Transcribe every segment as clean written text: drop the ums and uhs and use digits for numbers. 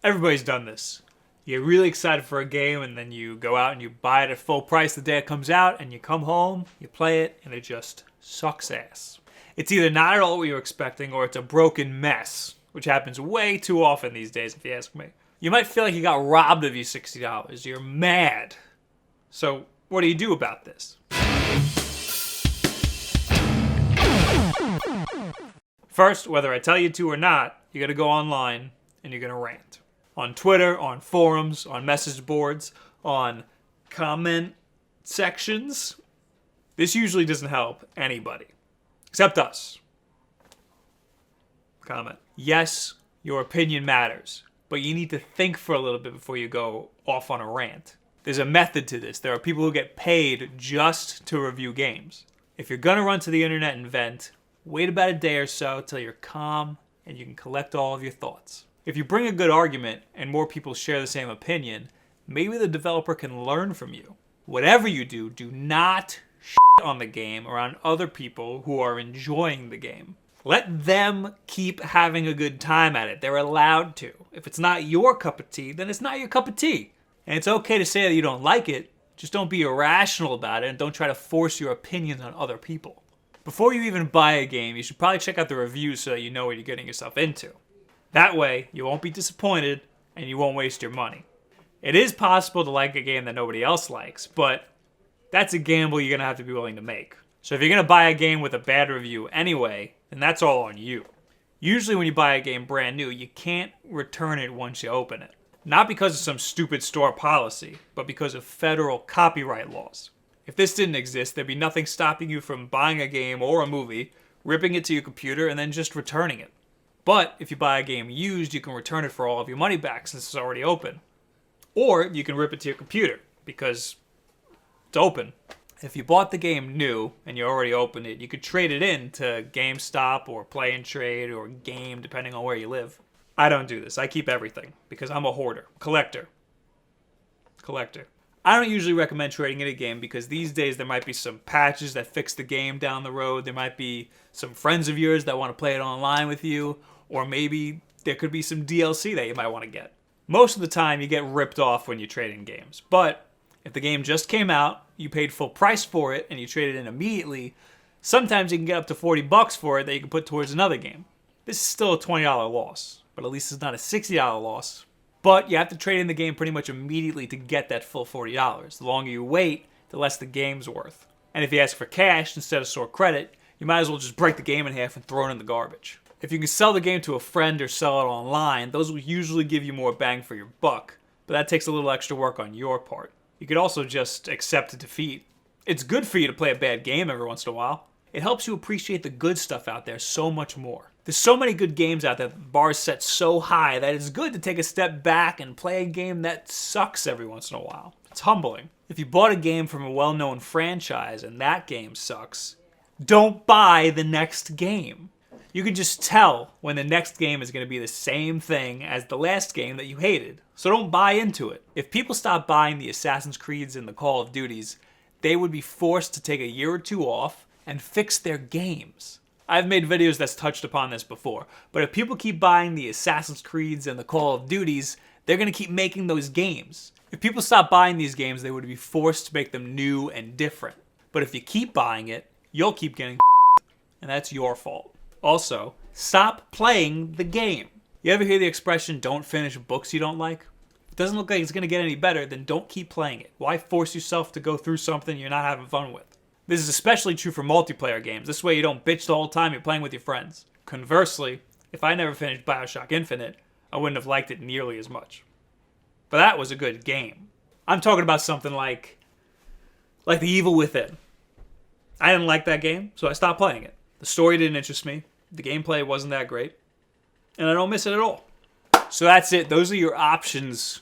Everybody's done this. You get really excited for a game, and then you go out and you buy it at full price the day it comes out, and you come home, you play it, and it just sucks ass. It's either not at all what you're expecting, or it's a broken mess, which happens way too often these days, if you ask me. You might feel like you got robbed of your $60. You're mad. So, what do you do about this? First, whether I tell you to or not, you gotta go online and you're gonna rant. On Twitter, on forums, on message boards, on comment sections. This usually doesn't help anybody. Except us. Comment. Yes, your opinion matters, but you need to think for a little bit before you go off on a rant. There's a method to this. There are people who get paid just to review games. If you're gonna run to the internet and vent, wait about a day or so till you're calm and you can collect all of your thoughts. If you bring a good argument and more people share the same opinion, maybe the developer can learn from you. Whatever you do, do not shit on the game around other people who are enjoying the game. Let them keep having a good time at it. They're allowed to. If it's not your cup of tea, then it's not your cup of tea. And it's okay to say that you don't like it, just don't be irrational about it and don't try to force your opinions on other people. Before you even buy a game, you should probably check out the reviews so that you know what you're getting yourself into. That way, you won't be disappointed and you won't waste your money. It is possible to like a game that nobody else likes, but that's a gamble you're going to have to be willing to make. So if you're going to buy a game with a bad review anyway, then that's all on you. Usually when you buy a game brand new, you can't return it once you open it. Not because of some stupid store policy, but because of federal copyright laws. If this didn't exist, there'd be nothing stopping you from buying a game or a movie, ripping it to your computer, and then just returning it. But if you buy a game used, you can return it for all of your money back since it's already open. Or you can rip it to your computer because it's open. If you bought the game new and you already opened it, you could trade it in to GameStop or Play and Trade or Game, depending on where you live. I don't do this. I keep everything because I'm a hoarder. Collector. I don't usually recommend trading in a game because these days there might be some patches that fix the game down the road. There might be some friends of yours that want to play it online with you. Or maybe there could be some DLC that you might want to get. Most of the time, you get ripped off when you trade in games. But if the game just came out, you paid full price for it, and you traded in immediately, sometimes you can get up to $40 for it that you can put towards another game. This is still a $20 loss, but at least it's not a $60 loss. But you have to trade in the game pretty much immediately to get that full $40. The longer you wait, the less the game's worth. And if you ask for cash instead of store credit, you might as well just break the game in half and throw it in the garbage. If you can sell the game to a friend or sell it online, those will usually give you more bang for your buck, but that takes a little extra work on your part. You could also just accept a defeat. It's good for you to play a bad game every once in a while. It helps you appreciate the good stuff out there so much more. There's so many good games out there, the bar's set so high that it's good to take a step back and play a game that sucks every once in a while. It's humbling. If you bought a game from a well-known franchise and that game sucks, don't buy the next game. You can just tell when the next game is going to be the same thing as the last game that you hated. So don't buy into it. If people stopped buying the Assassin's Creeds and the Call of Duties, they would be forced to take a year or two off and fix their games. I've made videos that's touched upon this before, but if people keep buying the Assassin's Creeds and the Call of Duties, they're going to keep making those games. If people stop buying these games, they would be forced to make them new and different. But if you keep buying it, you'll keep getting and that's your fault. Also, stop playing the game. You ever hear the expression, don't finish books you don't like? If it doesn't look like it's going to get any better, then don't keep playing it. Why force yourself to go through something you're not having fun with? This is especially true for multiplayer games. This way you don't bitch the whole time you're playing with your friends. Conversely, if I never finished BioShock Infinite, I wouldn't have liked it nearly as much. But that was a good game. I'm talking about something like The Evil Within. I didn't like that game, so I stopped playing it. The story didn't interest me. The gameplay wasn't that great. And I don't miss it at all. So that's it. Those are your options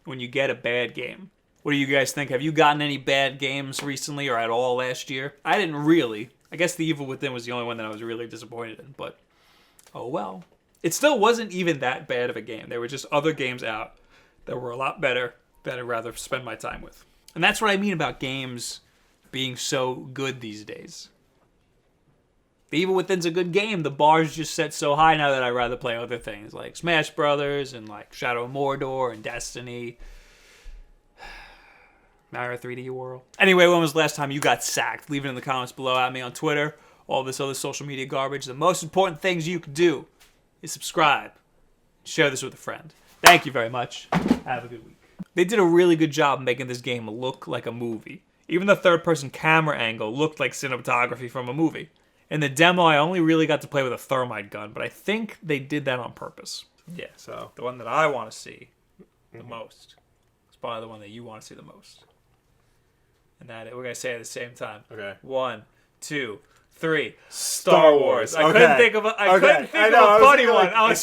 when you get a bad game. What do you guys think? Have you gotten any bad games recently or at all last year? I didn't really. I guess The Evil Within was the only one that I was really disappointed in. But, oh well. It still wasn't even that bad of a game. There were just other games out that were a lot better that I'd rather spend my time with. And that's what I mean about games being so good these days. The Evil Within's a good game. The bar's just set so high now that I'd rather play other things like Smash Brothers and like Shadow of Mordor and Destiny. Mario 3D World. Anyway, when was the last time you got sacked? Leave it in the comments below at me on Twitter. All this other social media garbage. The most important things you can do is subscribe. Share this with a friend. Thank you very much. Have a good week. They did a really good job making this game look like a movie. Even the third-person camera angle looked like cinematography from a movie. In the demo, I only really got to play with a thermite gun, but I think they did that on purpose. Yeah, so the one that I want to see the most is probably the one that you want to see the most. And that we're going to say it at the same time. Okay. 1, 2, 3. Star Wars. I couldn't think of a funny one.